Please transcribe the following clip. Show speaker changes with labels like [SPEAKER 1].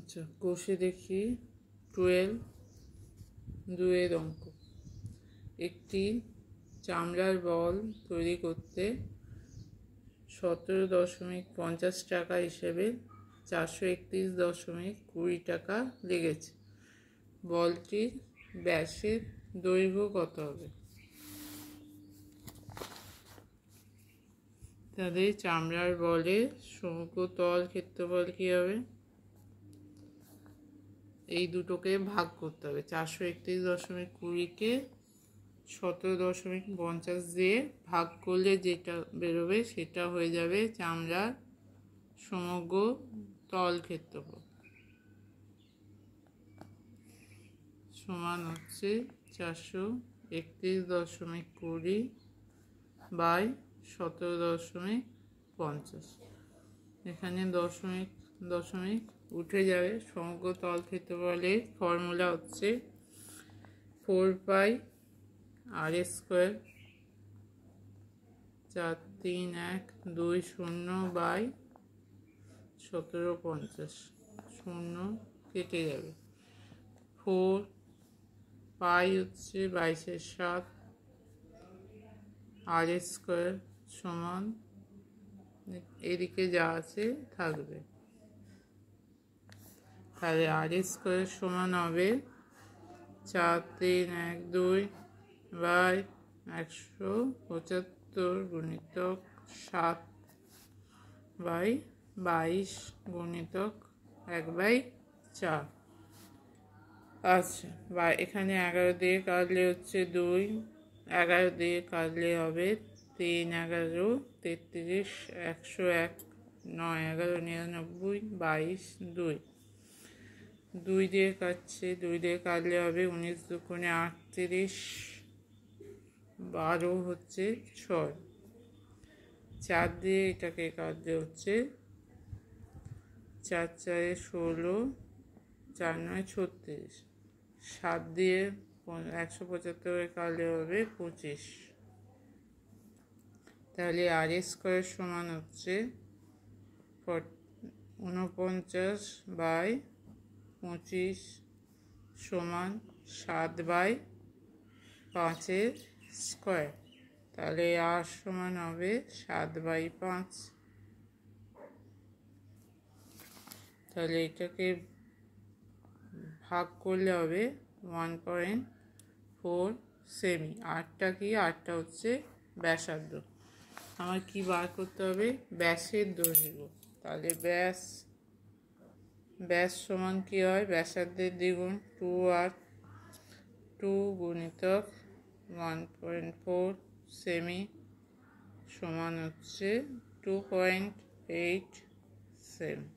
[SPEAKER 1] আচ্ছা, কষে দেখি 12 দুয়ের অঙ্ক। একটি চামড়ার বল তৈরি করতে 17.50 টাকা হিসেবে 431.20 টাকা লেগেছে। বলটির ব্যাসের দৈর্ঘ্য কত হবে? তাদের চামড়ার বলের সমগ্র তল ক্ষেত্রফল কী হবে? এই দুটোকে ভাগ করতে হবে। 431.20কে 17.50 দিয়ে ভাগ করলে যেটা বেরোবে সেটা হয়ে যাবে চামড়ার সমগ্র তল ক্ষেত্রফল, সমান হচ্ছে 431.20 বাই 17.50। এখানে দশমিক দশমিক উঠে যাবে। সমগ্র তল ক্ষেত্রফলের ফর্মুলা হচ্ছে 4 r স্কোয়ার 43,120 বাই 17.50। শূন্য কেটে যাবে। 4 হচ্ছে 22/7 r স্কোয়ার সমান এদিকে যা আছে থাকবে। তাহলে r স্কোয়ার সমান হবে 43,120 বাই 175 গুণিতক 7 বাই 22 গুণিতক 1/4। আচ্ছা, বা এখানে 11 দিয়ে কাটলে হচ্ছে 2, 11 দিয়ে কাটলে হবে 3, 11, 33, 101, 9, 11, 99, 22, 2 দিয়ে কাটছে, 2 দিয়ে কাটলে হবে 19 দুগুণে 38, 12 হচ্ছে 6, 4 দিয়ে এটাকে কাটলে হচ্ছে 4 4 16, 4 9 36, 7 দিয়ে 175 কাটলে হবে 25। তাহলে আর স্কোয়ার সমান হচ্ছে 49 বাই 25 সমান 7/5 স্কোয়ার। তাহলে আর সমান হবে 7/5। তাহলে এটাকে ভাগ করলে হবে 1.4 সেমি। আরটা কি? আরটা হচ্ছে ব্যাসার্ধ। আমার কি বার করতে হবে? ব্যাসের দৈর্ঘ্য। তাহলে ব্যাস সমান কি হয়? ব্যাসার্ধের দ্বিগুণ 2r, 2 গুণিতক 1.4 সেমি সমান হচ্ছে 2.8 সেমি।